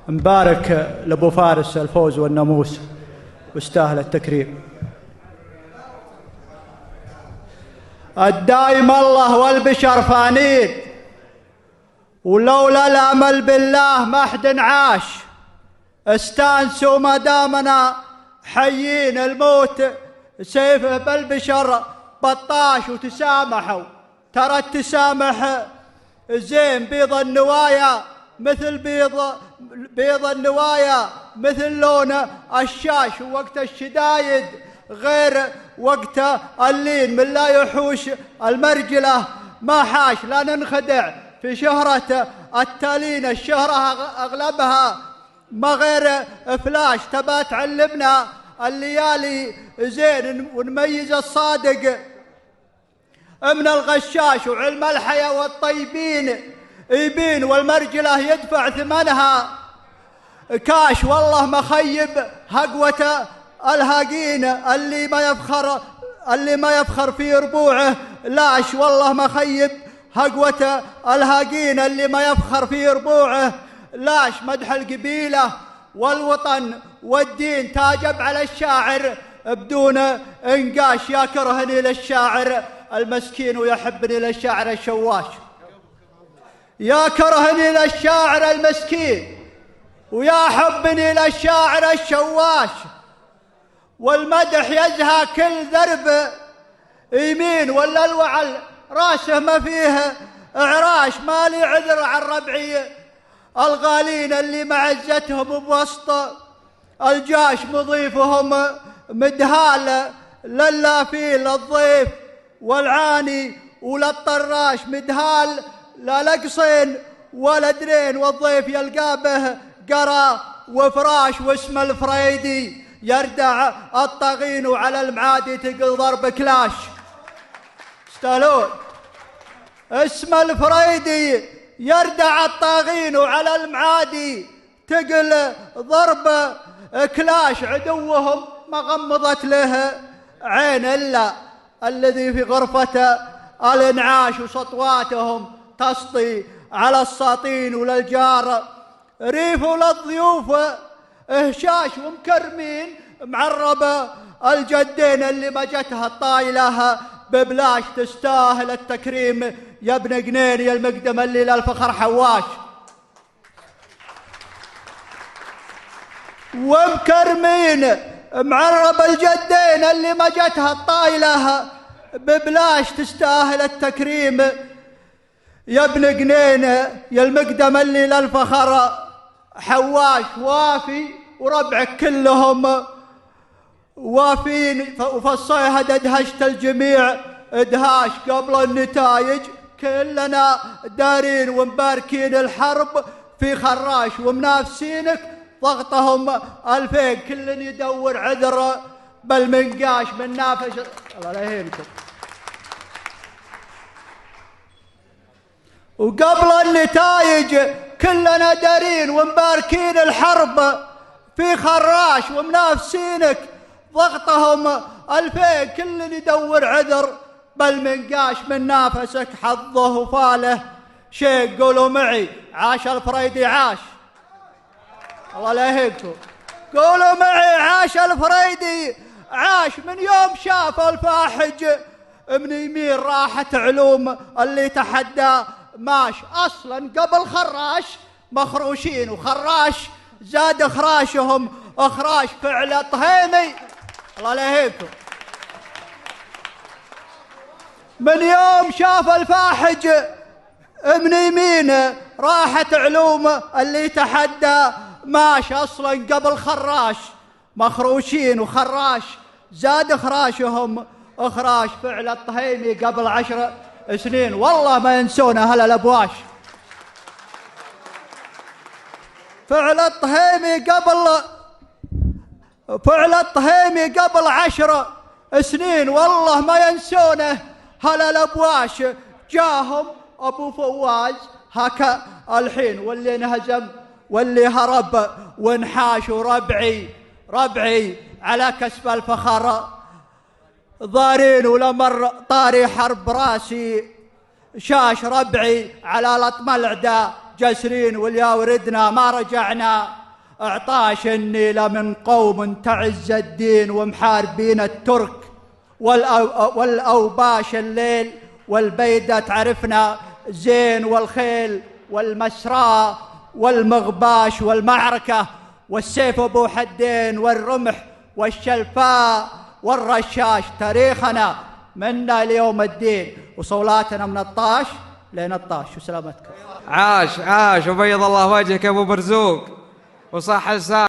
مبارك لأبو فارس الفوز والناموس واستاهل التكريم. الدايم الله والبشر فانين، ولولا الأمل بالله ما حد عاش. استانسوا ما دامنا حيين، الموت سيفه بالبشر بطاش. وتسامحوا، ترى التسامح زين. بيض النوايا مثل بيض النوايا مثل لون الشاش. ووقت الشدايد غير وقت اللين، من لا يحوش المرجله ما حاش. لا ننخدع في شهرة التالين، الشهرة أغلبها ما غير فلاش. تبى تعلمنا الليالي زين، ونميز الصادق من الغشاش. وعلم الحياة والطيبين يبين، والمرجلة يدفع ثمنها كاش. والله ما خيب هقوة الهاقين، اللي ما يفخر في ربوعه لاش. والله ما خيب هقوة الهاقين، اللي ما يفخر في ربوعه لاش. مدح القبيلة والوطن والدين تاجب على الشاعر بدون انقاش. يا كرهني للشاعر المسكين ويحبني للشاعر الشواش. يا كرهني للشاعر المسكين ويا حبني للشاعر الشواش. والمدح يزهى كل ذرب يمين، ولا الوعل راسه ما فيه اعراش. مالي عذر عن ربعي الغالين، اللي معزتهم بوسط الجاش. مضيفهم مدهال للافيل الضيف والعاني وللطراش. مدهال لا لقصين ولا درين، والضيف يلقى به قرا وفراش. واسم الفريدي يردع الطغين، وعلى المعادي تقل ضرب كلاش. استالون. اسم الفريدي يردع الطاغين، وعلى المعادي تقل ضرب كلاش. عدوهم ما غمضت له عين إلا الذي في غرفة الانعاش. وسطواتهم تسطي على الساطين، وللجار ريف وللضيوف اهشاش. ومكرمين معرب الجدين، اللي ما جتها الطايله ببلاش. تستاهل التكريم يا ابن قنين، يا المقدم اللي للفخر حواش. ومكرمين معرب الجدين، اللي ما جتها الطايله ببلاش. تستاهل التكريم يا ابن قنين، يا المقدم اللي للفخر حواش. وافي وربعك كلهم وافين، وفي الصيهد ادهشت الجميع ادهاش. قبل النتائج كلنا دارين، ومباركين الحرب في خراش. ومنافسينك ضغطهم 2000، كل يدور عذر بالمنقاش. من نافش الله لا يهينكم. وقبل النتائج كلنا دارين، ومباركين الحرب في خراش. ومنافسينك ضغطهم 2000، كل يدور عذر بالمنقاش. من نافسك حظه وفاله شيء. قولوا معي عاش الفريدي عاش. الله لا يهيكم. قولوا معي عاش الفريدي عاش. من يوم شاف الفاحج من يمين راحت علوم، اللي تحدى ماش. اصلا قبل خراش مخروشين، وخراش زاد خراشهم اخراش. فعل طهيمي الله لا يهيكم. من يوم شاف الفاحج من يمين راحت علوم، اللي تحدى ماش. اصلا قبل خراش مخروشين، وخراش زاد خراشهم اخراش. فعل الطهيمي قبل 10 سنين والله ما ينسونه هلا الابواش. فعل الطهيمي قبل 10 سنين والله ما ينسونه هلا الابواش. جاهم ابو فواز هكا الحين، واللي انهزم واللي هرب وانحاش. ربعي على كسب الفخر ضارين، ولمر طاري حرب راسي شاش. ربعي على لطم العداء جسرين واليا وردنا ما رجعنا. اعطاش النيل من قوم تعز الدين ومحاربين الترك، والأوباش الليل والبيدة تعرفنا زين، والخيل والمسراء والمغباش والمعركة والسيف أبو حدين والرمح والشلفاء والرشاش. تاريخنا منا ليوم الدين، وصولاتنا من الطاش لين الطاش. وسلامتكم. عاش عاش وبيض الله وجهك يا ابو مرزوق وصح لسانك.